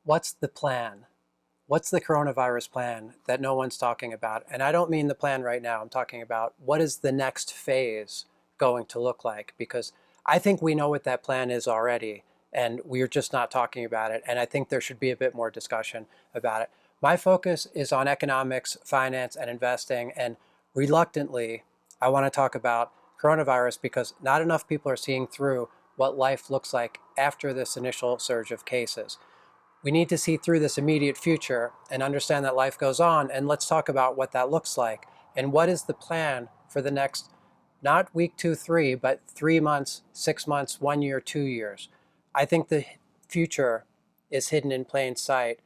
what's the plan? What's the coronavirus plan that no one's talking about? And I don't mean the plan right now. I'm talking about what is the next phase going to look like? Because I think we know what that plan is already, and we're just not talking about it. And I think there should be a bit more discussion about it. My focus is on economics, finance, and investing. And reluctantly, I want to talk about coronavirus because not enough people are seeing through what life looks like after this initial surge of cases. We need to see through this immediate future and understand that life goes on. And let's talk about what that looks like. And what is the plan for the next, not week 2, 3, but 3 months, 6 months, 1 year, 2 years. I think the future is hidden in plain sight.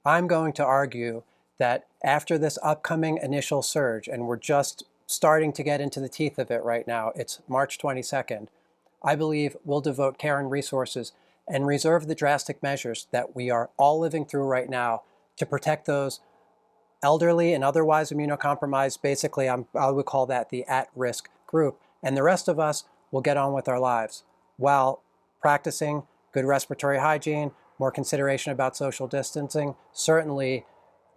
I'm going to argue that after this upcoming initial surge, and we're just starting to get into the teeth of it right now, it's March 22nd, I believe we'll devote care and resources and reserve the drastic measures that we are all living through right now to protect those elderly and otherwise immunocompromised. Basically, I would call that the at-risk group. And the rest of us will get on with our lives while practicing good respiratory hygiene, more consideration about social distancing, certainly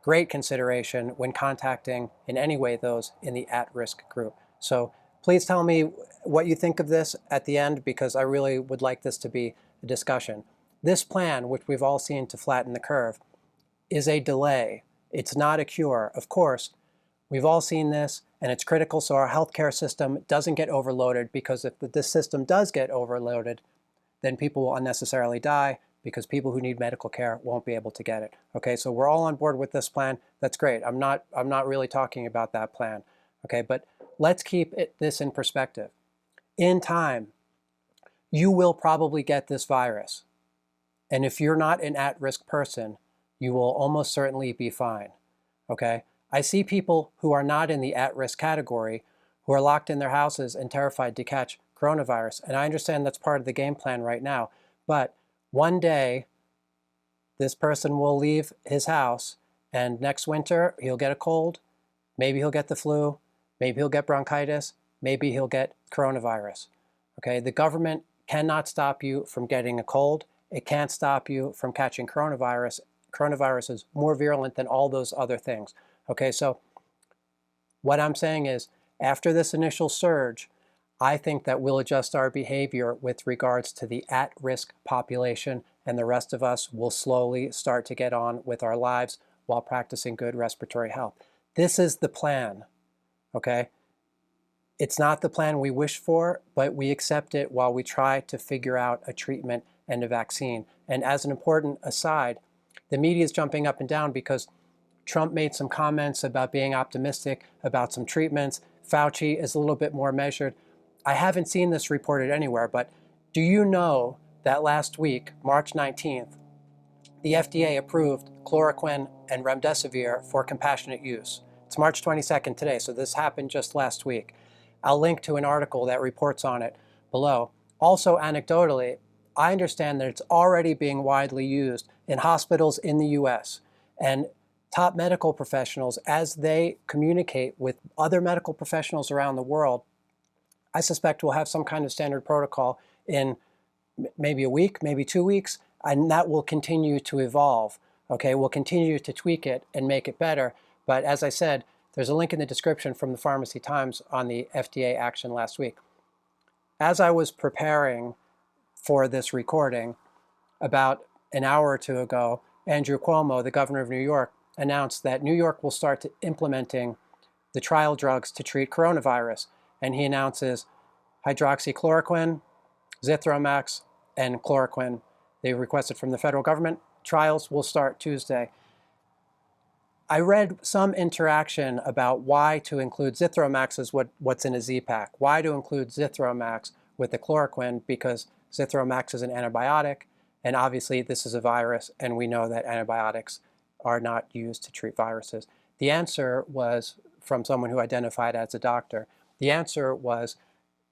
great consideration when contacting in any way those in the at-risk group. So please tell me what you think of this at the end, because I really would like this to be a discussion. This plan, which we've all seen to flatten the curve, is a delay. It's not a cure. Of course, we've all seen this, and it's critical so our healthcare system doesn't get overloaded, because if this system does get overloaded, then people will unnecessarily die because people who need medical care won't be able to get it. Okay, so we're all on board with this plan. That's great. I'm not really talking about that plan. Okay, but let's keep this in perspective. In time, you will probably get this virus. And if you're not an at-risk person, you will almost certainly be fine. Okay? I see people who are not in the at-risk category who are locked in their houses and terrified to catch coronavirus. And I understand that's part of the game plan right now. But one day, this person will leave his house, and next winter, he'll get a cold. Maybe he'll get the flu. Maybe he'll get bronchitis. Maybe he'll get coronavirus. Okay? The government cannot stop you from getting a cold. It can't stop you from catching coronavirus. Coronavirus is more virulent than all those other things. Okay, so what I'm saying is, after this initial surge, I think that we'll adjust our behavior with regards to the at-risk population, and the rest of us will slowly start to get on with our lives while practicing good respiratory health. This is the plan, okay? It's not the plan we wish for, but we accept it while we try to figure out a treatment and a vaccine. And as an important aside, the media is jumping up and down because Trump made some comments about being optimistic about some treatments. Fauci is a little bit more measured. I haven't seen this reported anywhere, but do you know that last week, March 19th, the FDA approved chloroquine and remdesivir for compassionate use? It's March 22nd today, so this happened just last week. I'll link to an article that reports on it below. Also, anecdotally, I understand that it's already being widely used in hospitals in the US. And top medical professionals, as they communicate with other medical professionals around the world, I suspect we'll have some kind of standard protocol in maybe a week, maybe 2 weeks, and that will continue to evolve. Okay, we'll continue to tweak it and make it better. But as I said, there's a link in the description from the Pharmacy Times on the FDA action last week. As I was preparing for this recording, about an hour or two ago, Andrew Cuomo, the governor of New York, announced that New York will start implementing the trial drugs to treat coronavirus. And he announces hydroxychloroquine, Zithromax, and chloroquine. They requested from the federal government. Trials will start Tuesday. I read some interaction about why to include Zithromax as what's in a Z-Pack. Why to include Zithromax with the chloroquine, because Zithromax is an antibiotic, and obviously this is a virus, and we know that antibiotics are not used to treat viruses. The answer was from someone who identified as a doctor. The answer was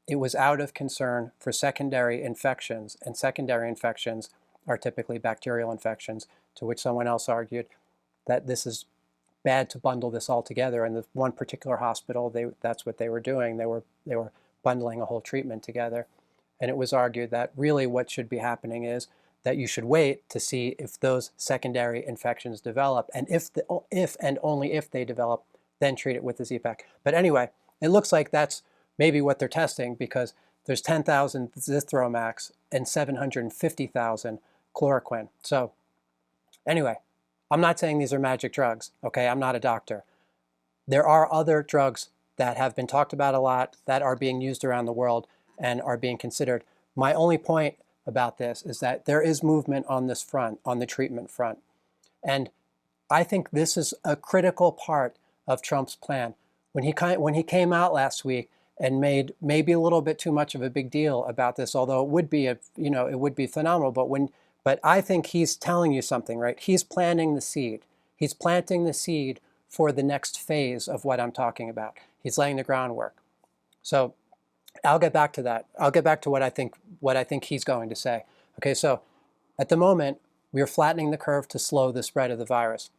it was out of concern for secondary infections, and secondary infections are typically bacterial infections, to which someone else argued that this is bad to bundle this all together. And the one particular hospital, that's what they were doing. They were bundling a whole treatment together. And it was argued that really what should be happening is that you should wait to see if those secondary infections develop, and if and only if they develop, then treat it with the Z-Pak. But anyway, it looks like that's maybe what they're testing, because there's 10,000 Zithromax and 750,000 chloroquine. So anyway, I'm not saying these are magic drugs, okay? I'm not a doctor. There are other drugs that have been talked about a lot, that are being used around the world and are being considered. My only point about this is that there is movement on this front, on the treatment front. And I think this is a critical part of Trump's plan. When he came out last week and made maybe a little bit too much of a big deal about this, although it would be it would be phenomenal, but I think he's telling you something, right? He's planting the seed. He's planting the seed for the next phase of what I'm talking about. He's laying the groundwork. So I'll get back to that. I'll get back to what I think he's going to say. Okay, so at the moment, we are flattening the curve to slow the spread of the virus.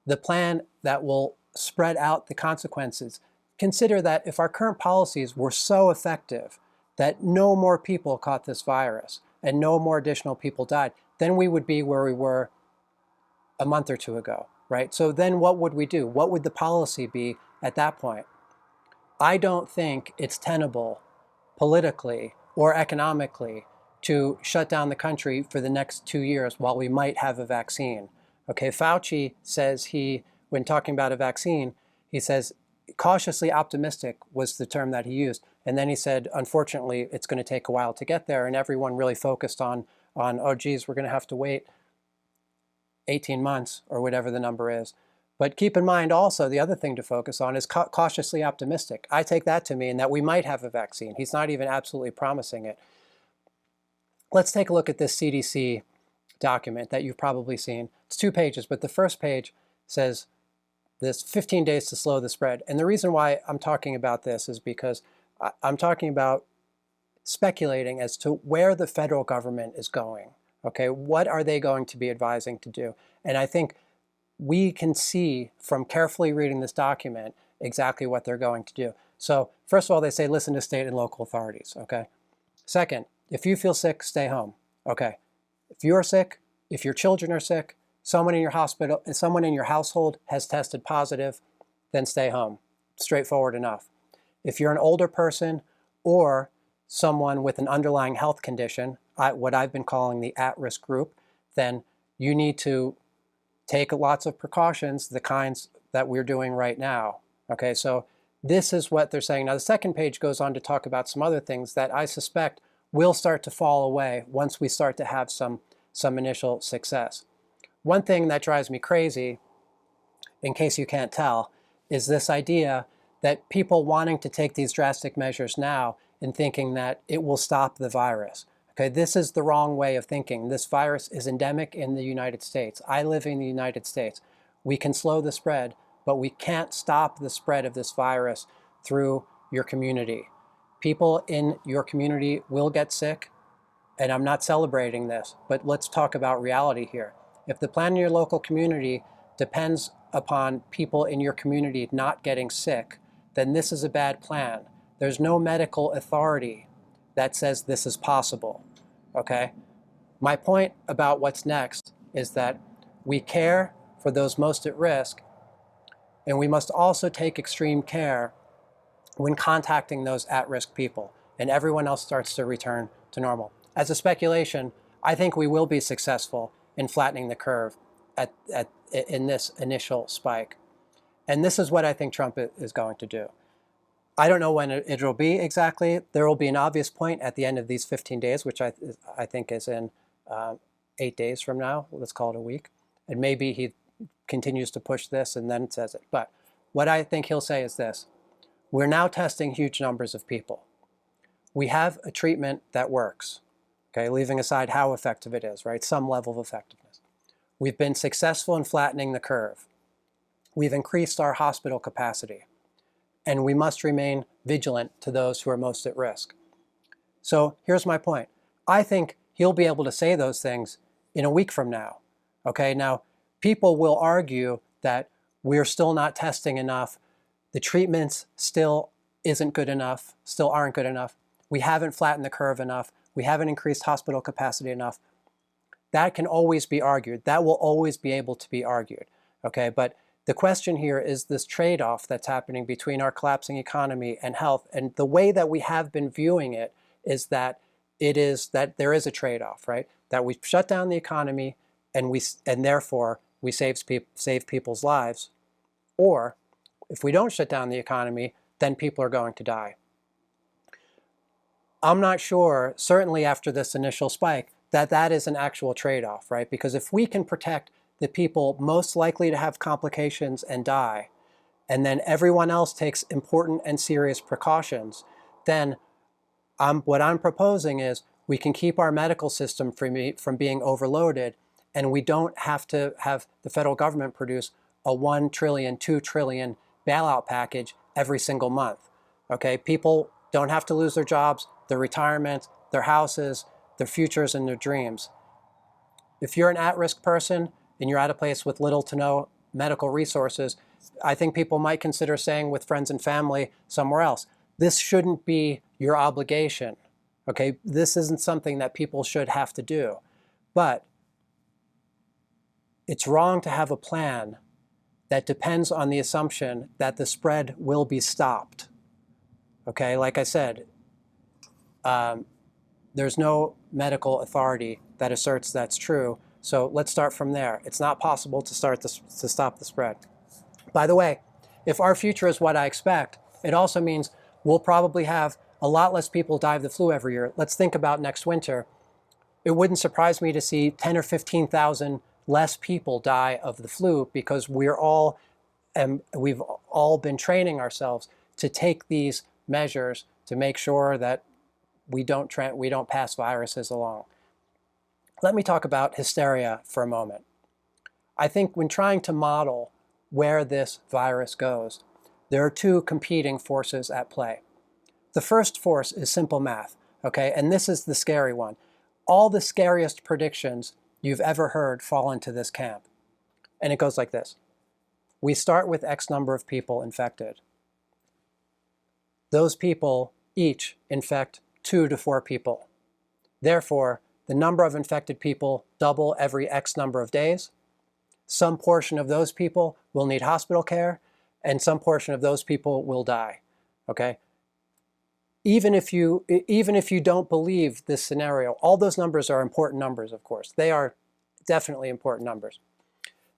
The plan that will spread out the consequences, consider that if our current policies were so effective that no more people caught this virus and no more additional people died, then we would be where we were a month or two ago, right? So then what would we do? What would the policy be at that point? I don't think it's tenable politically or economically to shut down the country for the next 2 years while we might have a vaccine. Okay, Fauci says when talking about a vaccine, he says cautiously optimistic was the term that he used. And then he said, unfortunately, it's going to take a while to get there. And everyone really focused on oh, geez, we're going to have to wait 18 months or whatever the number is. But keep in mind also, the other thing to focus on is cautiously optimistic. I take that to mean that we might have a vaccine. He's not even absolutely promising it. Let's take a look at this CDC document that you've probably seen. It's 2 pages, but the first page says this 15 days to slow the spread. And the reason why I'm talking about this is because I'm talking about speculating as to where the federal government is going. Okay, what are they going to be advising to do? And I think we can see from carefully reading this document exactly what they're going to do. So first of all, they say listen to state and local authorities, okay? Second, if you feel sick, stay home, okay? If you're sick, if your children are sick, someone in your hospital, someone in your household has tested positive, then stay home. Straightforward enough. If you're an older person or someone with an underlying health condition, what I've been calling the at-risk group, then you need to take lots of precautions, the kinds that we're doing right now. Okay, so this is what they're saying. Now, the second page goes on to talk about some other things that I suspect will start to fall away once we start to have some initial success. One thing that drives me crazy, in case you can't tell, is this idea that people wanting to take these drastic measures now and thinking that it will stop the virus. Okay, this is the wrong way of thinking. This virus is endemic in the United States. I live in the United States. We can slow the spread, but we can't stop the spread of this virus through your community. People in your community will get sick, and I'm not celebrating this, but let's talk about reality here. If the plan in your local community depends upon people in your community not getting sick, then this is a bad plan. There's no medical authority that says this is possible, okay? My point about what's next is that we care for those most at risk, and we must also take extreme care when contacting those at-risk people, and everyone else starts to return to normal. As a speculation, I think we will be successful in flattening the curve in this initial spike. And this is what I think Trump is going to do. I don't know when it'll be exactly. There will be an obvious point at the end of these 15 days, which I think is in 8 days from now. Let's call it a week. And maybe he continues to push this and then says it. But what I think he'll say is this. We're now testing huge numbers of people. We have a treatment that works, okay, leaving aside how effective it is, right? Some level of effectiveness. We've been successful in flattening the curve. We've increased our hospital capacity. And we must remain vigilant to those who are most at risk. So here's my point. I think he'll be able to say those things in a week from now. Okay, now people will argue that we're still not testing enough. The treatments still isn't good enough, still aren't good enough. We haven't flattened the curve enough. we haven't increased hospital capacity enough. That can always be argued. That will always be able to be argued, okay? But the question here is this trade-off that's happening between our collapsing economy and health. And the way that we have been viewing it is that there is a trade-off, right? That we shut down the economy and therefore we save people's lives. Or if we don't shut down the economy, then people are going to die. I'm not sure, certainly after this initial spike, that is an actual trade-off, right? Because if we can protect the people most likely to have complications and die, and then everyone else takes important and serious precautions, then what I'm proposing is we can keep our medical system from being overloaded, and we don't have to have the federal government produce a 1 trillion, 2 trillion bailout package every single month, okay? People don't have to lose their jobs, their retirement, their houses, their futures, and their dreams. If you're an at-risk person and you're at a place with little to no medical resources, I think people might consider staying with friends and family somewhere else. This shouldn't be your obligation, okay? This isn't something that people should have to do. But it's wrong to have a plan that depends on the assumption that the spread will be stopped, okay? Like I said, there's no medical authority that asserts that's true. So let's start from there. It's not possible to stop the spread. By the way, if our future is what I expect, it also means we'll probably have a lot less people die of the flu every year. Let's think about next winter. It wouldn't surprise me to see 10 or 15,000 less people die of the flu because we've all been training ourselves to take these measures to make sure that we don't pass viruses along. Let me talk about hysteria for a moment. I think when trying to model where this virus goes, there are two competing forces at play. The first force is simple math, okay? And this is the scary one. All the scariest predictions you've ever heard fall into this camp. And it goes like this. We start with X number of people infected. Those people each infect 2 to 4 people. Therefore, the number of infected people double every X number of days. Some portion of those people will need hospital care, and some portion of those people will die, okay? Even if you don't believe this scenario, all those numbers are important numbers, of course. They are definitely important numbers.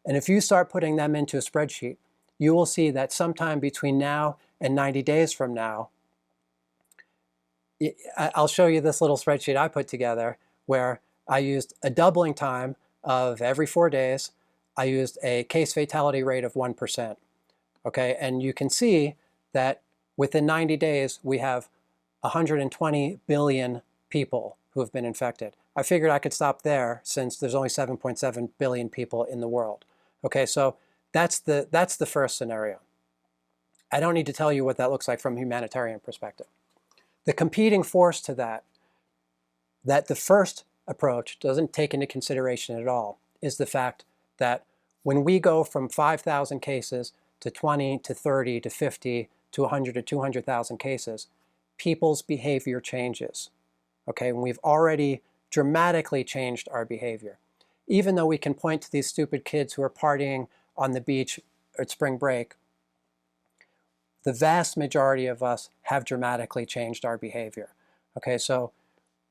And if you start putting them into a spreadsheet, you will see that sometime between now and 90 days from now, I'll show you this little spreadsheet I put together where I used a doubling time of every 4 days. I used a case fatality rate of 1%, okay? And you can see that within 90 days, we have 120 billion people who have been infected. I figured I could stop there since there's only 7.7 billion people in the world. Okay, so that's the first scenario. I don't need to tell you what that looks like from a humanitarian perspective. The competing force to that the first approach doesn't take into consideration at all, is the fact that when we go from 5,000 cases to 20 to 30 to 50 to 100 to 200,000 cases, people's behavior changes, okay? And we've already dramatically changed our behavior. Even though we can point to these stupid kids who are partying on the beach at spring break, the vast majority of us have dramatically changed our behavior, okay? So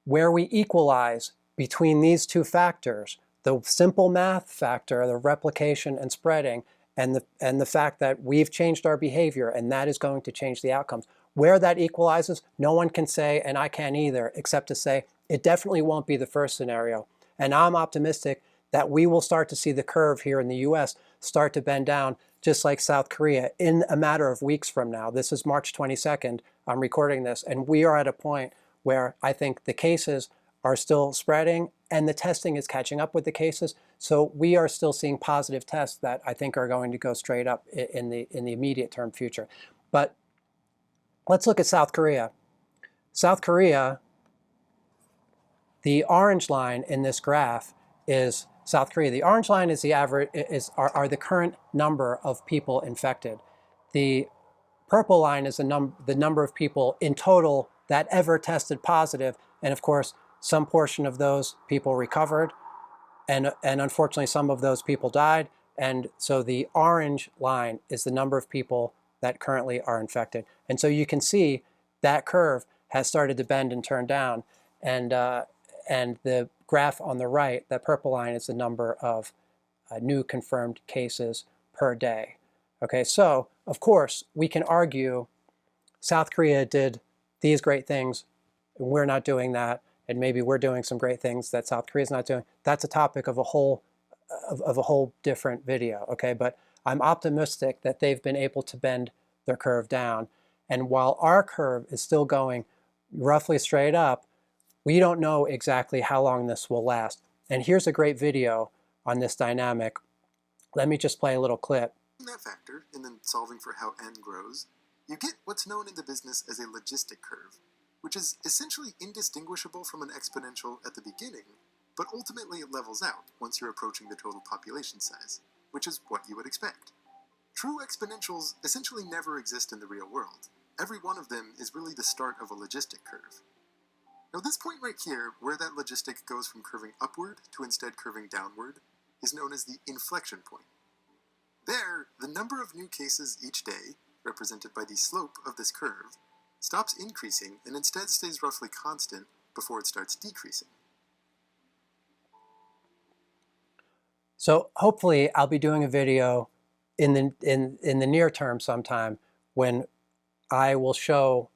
where we equalize between these two factors, the simple math factor, the replication and spreading, and the fact that we've changed our behavior and that is going to change the outcomes. Where that equalizes, no one can say, and I can't either, except to say it definitely won't be the first scenario. And I'm optimistic that we will start to see the curve here in the US start to bend down, just like South Korea, in a matter of weeks from now. This is March 22nd, I'm recording this, and we are at a point where I think the cases are still spreading and the testing is catching up with the cases. So we are still seeing positive tests that I think are going to go straight up in the immediate term future. But let's look at South Korea. South Korea, the orange line in this graph is South Korea. The orange line is the average, are the current number of people infected. The purple line is the number of people in total that ever tested positive. And of course, some portion of those people recovered, and unfortunately some of those people died. And so the orange line is the number of people that currently are infected. And so you can see that curve has started to bend and turn down. And the graph on the right, that purple line, is the number of new confirmed cases per day. Okay, so of course we can argue South Korea did these great things, and we're not doing that, and maybe we're doing some great things that South Korea is not doing. That's a topic of a whole different video. Okay, but I'm optimistic that they've been able to bend their curve down, and while our curve is still going roughly straight up, we don't know exactly how long this will last. And here's a great video on this dynamic. Let me just play a little clip. That factor, and then solving for how n grows, you get what's known in the business as a logistic curve, which is essentially indistinguishable from an exponential at the beginning, but ultimately it levels out once you're approaching the total population size, which is what you would expect. True exponentials essentially never exist in the real world. Every one of them is really the start of a logistic curve. Now this point right here, where that logistic goes from curving upward to instead curving downward, is known as the inflection point. There, the number of new cases each day, represented by the slope of this curve, stops increasing and instead stays roughly constant before it starts decreasing. So hopefully I'll be doing a video in the near term sometime when I will show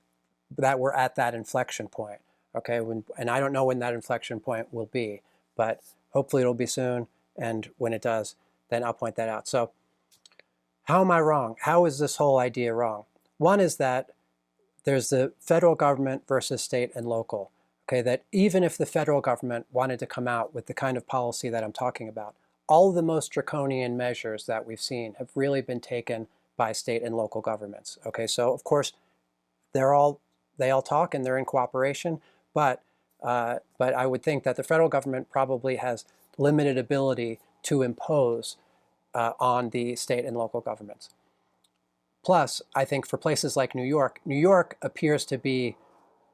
that we're at that inflection point. Okay, and I don't know when that inflection point will be, but hopefully it'll be soon, and when it does, then I'll point that out. So how am I wrong? How is this whole idea wrong? One is that there's the federal government versus state and local. Okay, that even if the federal government wanted to come out with the kind of policy that I'm talking about, all of the most draconian measures that we've seen have really been taken by state and local governments. Okay, so of course they all talk and they're in cooperation, but I would think that the federal government probably has limited ability to impose on the state and local governments. Plus, I think for places like New York appears to be,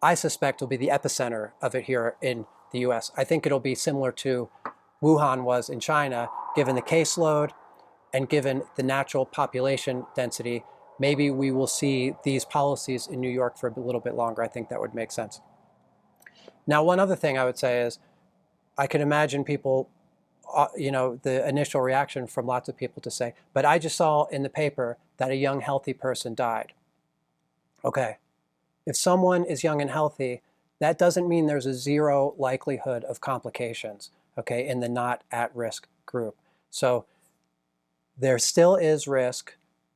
I suspect, will be the epicenter of it here in the US. I think it'll be similar to Wuhan was in China, given the caseload and given the natural population density. Maybe we will see these policies in New York for a little bit longer. I think that would make sense. Now, one other thing I would say is I could imagine people, the initial reaction from lots of people to say, but I just saw in the paper that a young, healthy person died. Okay, if someone is young and healthy, that doesn't mean there's a zero likelihood of complications, okay, in the not at-risk group. So there still is risk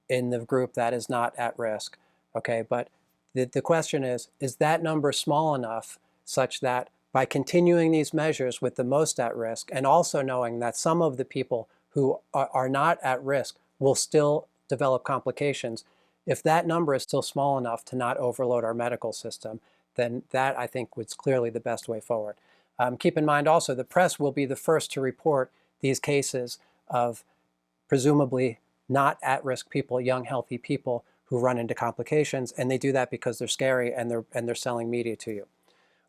in the group that is not at risk, okay, but the question is that number small enough such that by continuing these measures with the most at risk, and also knowing that some of the people who are not at risk will still develop complications, if that number is still small enough to not overload our medical system, then that, I think, was clearly the best way forward. Keep in mind also, the press will be the first to report these cases of presumably not at-risk people, young, healthy people who run into complications, and they do that because they're scary and they're selling media to you.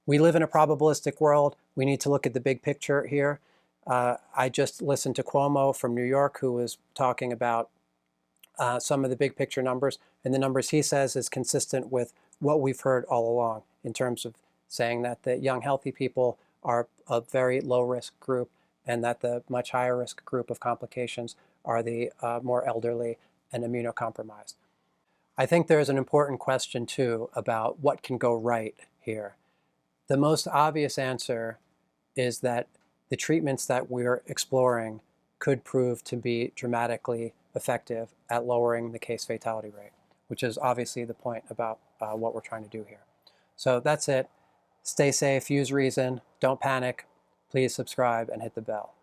We live in a probabilistic world. We need to look at the big picture here. I just listened to Cuomo from New York, who was talking about some of the big picture numbers, and the numbers he says is consistent with what we've heard all along in terms of saying that the young, healthy people are a very low-risk group and that the much higher risk group of complications are the more elderly and immunocompromised. I think there's an important question, too, about what can go right here. The most obvious answer is that the treatments that we're exploring could prove to be dramatically effective at lowering the case fatality rate, which is obviously the point about what we're trying to do here. So that's it. Stay safe, use reason, don't panic. Please subscribe and hit the bell.